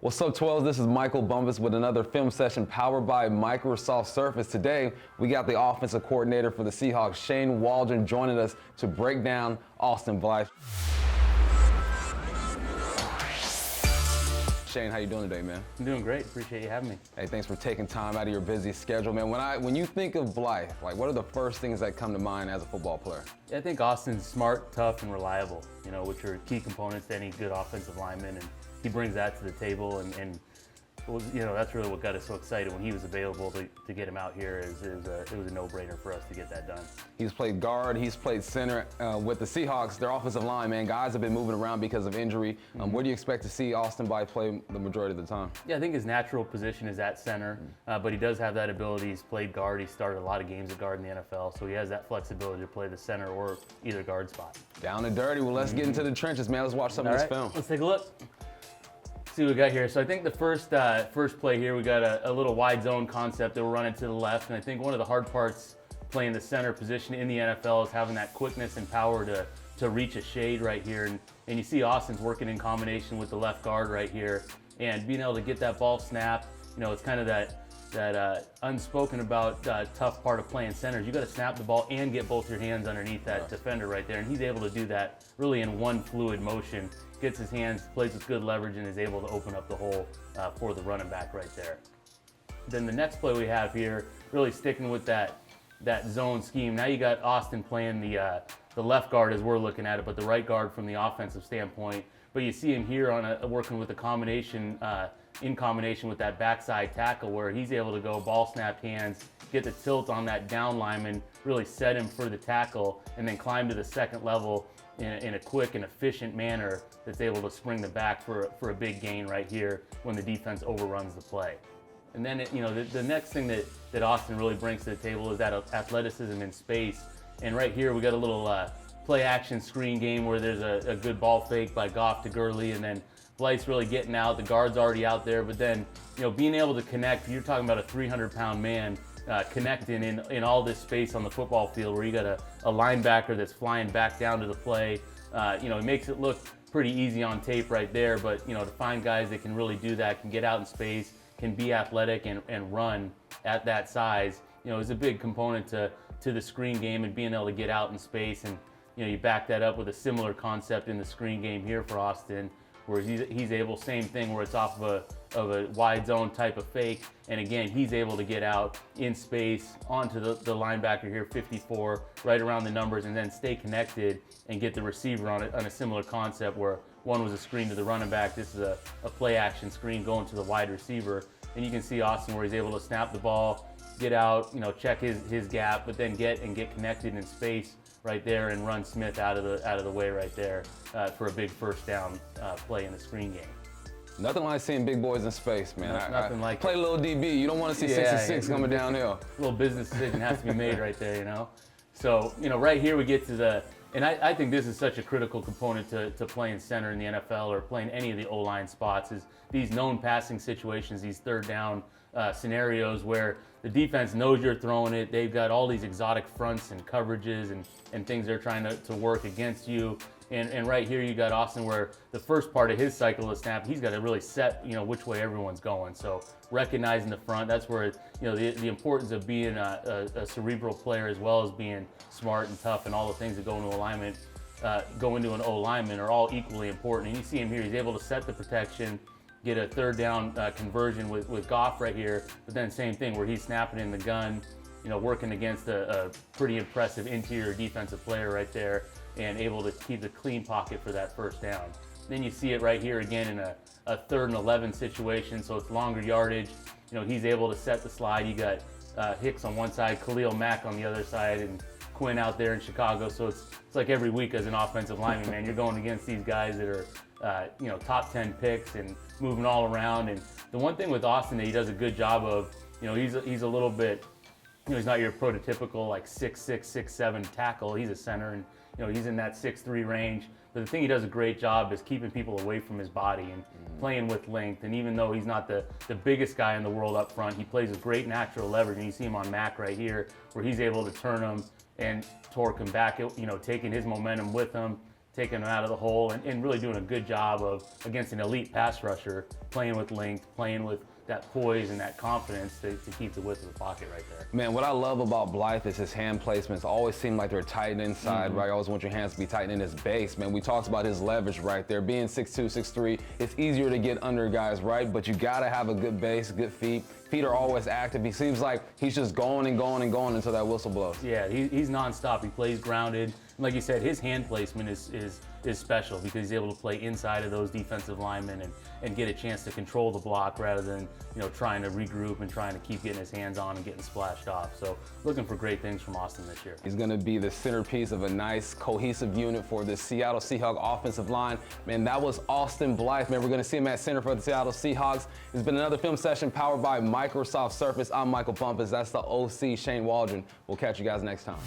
What's up, 12? This is Michael Bumpus with another film session powered by Microsoft Surface. Today, we got the offensive coordinator for the Seahawks, Shane Waldron, joining us to break down Austin Blythe. Shane, how you doing today, man? I'm doing great. Appreciate you having me. Hey, thanks for taking time out of your busy schedule, man. When you think of Blythe, like, what are the first things that come to mind as a football player? Yeah, I think Austin's smart, tough, and reliable, which are key components to any good offensive lineman, and he brings that to the table, and that's really what got us so excited when he was available to get him out here. It was a no-brainer for us to get that done. He's played guard, he's played center. With the Seahawks, their offensive line, man, guys have been moving around because of injury. Where do you expect to see Austin Blythe play the majority of the time? Yeah, I think his natural position is at center, but he does have that ability. He's played guard. He started a lot of games at guard in the NFL, so he has that flexibility to play the center or either guard spot. Down and dirty. Well, let's get into the trenches, man. Let's watch some of this film. Let's take a look. See what we got here. So I think the first play here, we got a little wide zone concept that we're running to the left, and I think one of the hard parts playing the center position in the NFL is having that quickness and power to reach a shade right here, and you see Austin's working in combination with the left guard right here, and being able to get that ball snapped. It's kind of that unspoken about tough part of playing centers. You got to snap the ball and get both your hands underneath that defender right there, and he's able to do that really in one fluid motion. Gets his hands, plays with good leverage, and is able to open up the hole for the running back right there. Then the next play we have here, really sticking with that zone scheme. Now you got Austin playing the left guard as we're looking at it, but the right guard from the offensive standpoint. But you see him here working with a combination, in combination with that backside tackle, where he's able to go ball snapped hands, get the tilt on that down lineman, really set him for the tackle, and then climb to the second level in a quick and efficient manner that's able to spring the back for a big gain right here when the defense overruns the play. And then the next thing that Austin really brings to the table is that athleticism in space. And right here we got a little play action screen game where there's a good ball fake by Goff to Gurley, and then Blythe's really getting out, the guard's already out there, but then being able to connect. You're talking about a 300-pound man connecting in all this space on the football field, where you got a linebacker that's flying back down to the play. It makes it look pretty easy on tape right there, but to find guys that can really do that, can get out in space, can be athletic and run at that size, is a big component to the screen game, and being able to get out in space. And you back that up with a similar concept in the screen game here for Austin, where he's able, same thing, where it's off of a wide zone type of fake, and again he's able to get out in space onto the linebacker here, 54, right around the numbers, and then stay connected and get the receiver on a similar concept, where one was a screen to the running back, this is a play action screen going to the wide receiver. And you can see Austin where he's able to snap the ball, get out, check his gap, but then get connected in space right there and run Smith out of the way right there for a big first down play in the screen game. Nothing like seeing big boys in space, man. Nothing like play a little DB. You don't want to see 66 coming downhill. A little business decision has to be made right there, So, right here we get to and I think this is such a critical component to playing center in the NFL, or playing any of the O-line spots, is these known passing situations, these third down scenarios where the defense knows you're throwing it. They've got all these exotic fronts and coverages and things they're trying to work against you. And right here you got Austin, where the first part of his cycle of snap, he's got to really set which way everyone's going. So recognizing the front, that's where the importance of being a cerebral player, as well as being smart and tough, and all the things that go into alignment, go into an O lineman, are all equally important. And you see him here, he's able to set the protection, get a third down conversion with Goff right here, but then same thing where he's snapping in the gun, working against a pretty impressive interior defensive player right there, and able to keep the clean pocket for that first down. Then you see it right here again in a 3rd and 11 situation, so it's longer yardage. He's able to set the slide. You got Hicks on one side, Khalil Mack on the other side, and Quinn out there in Chicago. So it's like every week as an offensive lineman, man, you're going against these guys that are top 10 picks and moving all around. And the one thing with Austin that he does a good job of, he's a little bit, he's not your prototypical like 6'6", 6'7" tackle. He's a center, and he's in that 6'3" range. But the thing he does a great job is keeping people away from his body and playing with length. And even though he's not the biggest guy in the world up front, he plays with great natural leverage. And you see him on Mac right here, where he's able to turn him and torque him back, taking his momentum with him, taking him out of the hole and really doing a good job of, against an elite pass rusher, playing with length, playing with that poise and that confidence to keep the width of the pocket right there. Man, what I love about Blythe is his hand placements always seem like they're tight inside, right? You always want your hands to be tight in his base, man. We talked about his leverage right there. Being 6'2", 6'3", it's easier to get under guys, right? But you gotta have a good base, good feet. Feet are always active. He seems like he's just going and going and going until that whistle blows. Yeah, he's nonstop. He plays grounded. And like you said, his hand placement is special because he's able to play inside of those defensive linemen and get a chance to control the block rather than trying to regroup and trying to keep getting his hands on and getting splashed off. So looking for great things from Austin this year. He's going to be the centerpiece of a nice cohesive unit for the Seattle Seahawks offensive line. Man, that was Austin Blythe. Man, we're going to see him at center for the Seattle Seahawks. It's been another film session powered by Microsoft Surface. I'm Michael Bumpus. That's the OC, Shane Waldron. We'll catch you guys next time.